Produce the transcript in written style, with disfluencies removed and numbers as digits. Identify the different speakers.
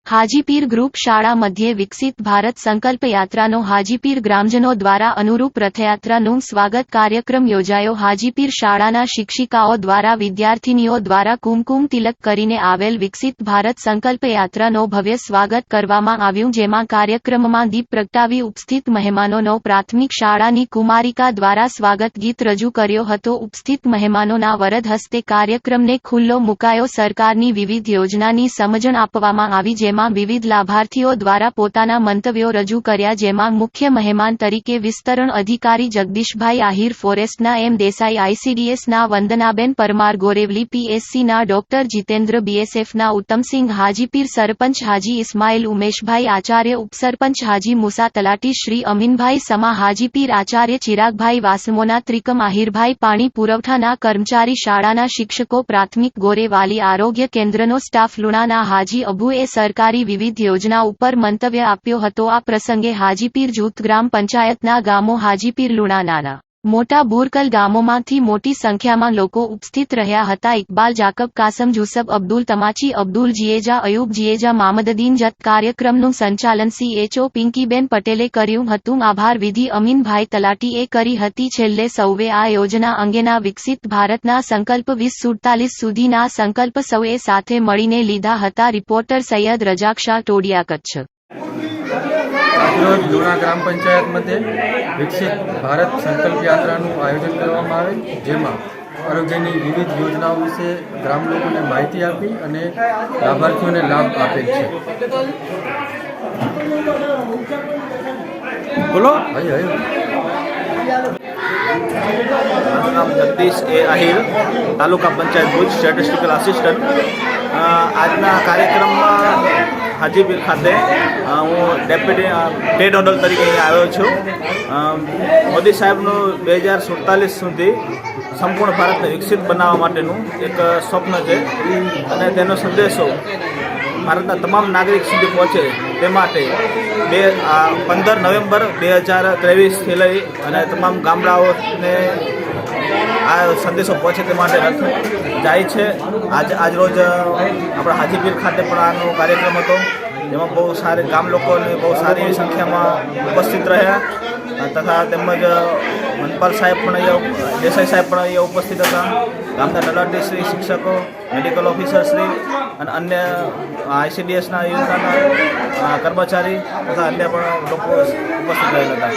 Speaker 1: Hajipir group શાળા મધ્યે વિકસિત ભારત સંકલ્પ યાત્રાનો હાજીપીર ગ્રામજનો દ્વારા અનુરૂપ રથયાત્રાનું સ્વાગત કાર્યક્રમ યોજાયો। હાજીપીર શાળાના શિક્ષિકાઓ દ્વારા વિદ્યાર્થિનીઓ દ્વારા કુમકુમ તિલક કરીને આવેલ વિકસિત ભારત સંકલ્પ યાત્રાનો ભવ્ય સ્વાગત કરવામાં આવ્યું, જેમાં કાર્યક્રમમાં દીપ પ્રગટાવી ઉપસ્થિત મહેમાનોનો પ્રાથમિક શાળાની કુમારિકા દ્વારા સ્વાગત ગીત રજૂ કર્યો હતો। ઉપસ્થિત મહેમાનોના વરદ હસ્તે કાર્યક્રમને ખુલ્લો મુકાયો। સરકારની વિવિધ યોજનાની સમજણ આપવામાં આવી, જેમાં વિવિધ લાભાર્થીઓ દ્વારા પોતાના મંતવ્યો રજૂ કર્યા, જેમાં મુખ્ય મહેમાન તરીકે વિસ્તરણ અધિકારી જગદીશભાઈ આહિર, ફોરેસ્ટના એમ દેસાઈ, આઈસીડીએસના વંદનાબેન પરમાર, ગોરેવલી પીએસસીના ડોક્ટર જીતેન્દ્ર, બીએસએફના ઉત્તમસિંહ, હાજીપીર સરપંચ હાજી ઇસ્માઇલ, ઉમેશભાઈ આચાર્ય, ઉપસરપંચ હાજી મુસા, તલાટી શ્રી અમીનભાઈ સમા, હાજીપીર આચાર્ય ચિરાગભાઈ વાસમોના, ત્રિકમ આહિરભાઈ, પાણી પુરવઠાના કર્મચારી, શાળાના શિક્ષકો, પ્રાથમિક ગોરેવાલી આરોગ્ય કેન્દ્રનો સ્ટાફ, લુણાના હાજી અબુએ સરકારી વિવિધ યોજના ઉપર મંતવ્ય આપ્યો હતો। આ પ્રસંગે હાજીપીર જૂથ ગ્રામ પંચાયતના ગામો હાજીપીર, લુણાનાના મોટા બુરકલ ગામોમાંથી મોટી સંખ્યામાં લોકો ઉપસ્થિત રહ્યા હતા। ઇકબાલ, જાકબ, કાસમ, જુસબ, અબ્દુલ, તમાચી, અબ્દુલ, જીએજા, અયુબ, જીએજા, મામદદીન જત। કાર્યક્રમનું સંચાલન CHO પિંકીબેન પટેલે કર્યું હતું। આભાર વિધિ અમીનભાઈ તલાટીએ કરી હતી। છેલ્લે સૌએ આ યોજના અંગેના વિકસિત ભારતના સંકલ્પ 2047 સુધીના સંકલ્પ સૌએ સાથે મળીને લીધા હતા। રિપોર્ટર સૈયદ રજાક શાહ, ટોડિયા, કચ્છ।
Speaker 2: આજરોજ લુણા ગ્રામ પંચાયત મધ્યે વિકસિત ભારત સંકલ્પ યાત્રાનું આયોજન કરવામાં આવે, જેમાં આરોગ્યની વિવિધ યોજનાઓ વિશે ગ્રામ લોકોને માહિતી આપી અને લાભાર્થીઓને લાભ આપેલ છે।
Speaker 3: બોલો।
Speaker 4: મારું નામ જગદીશ આહિર, તાલુકા પંચાયત ભુજ, સ્ટેટિસ્ટિકલ આસિસ્ટન્ટ। આજના કાર્યક્રમમાં હાજીપીર ખાતે હું ડેપ્યુટી હેડ નોડલ તરીકે અહીંયા આવ્યો છું। મોદી સાહેબનું 2047 સુધી સંપૂર્ણ ભારતને વિકસિત બનાવવા માટેનું એક સ્વપ્ન છે અને તેનો સંદેશો ભારતના તમામ નાગરિક સુધી પહોંચે તે માટે 15 નવેમ્બર 2023થી લઈ અને તમામ ગામડાઓને આ સંદેશો પહોંચે તે માટે રથ જાય છે। આજરોજ આપણા હાજીપીર ખાતે પણ આનો કાર્યક્રમ હતો, જેમાં બહુ સારી ગામ લોકોને બહુ સારી એવી સંખ્યામાં ઉપસ્થિત રહ્યા તથા તેમજ મનપાલ સાહેબ પણ અહીંયા, દેસાઈ સાહેબ પણ અહીંયા ઉપસ્થિત હતા। ગામના તલાટીશ્રી, શિક્ષકો, મેડિકલ ઓફિસરશ્રી અને અન્ય આઈસીડીએસના યોજનાના કર્મચારી તથા અન્ય પણ લોકો ઉપસ્થિત રહેલા હતા।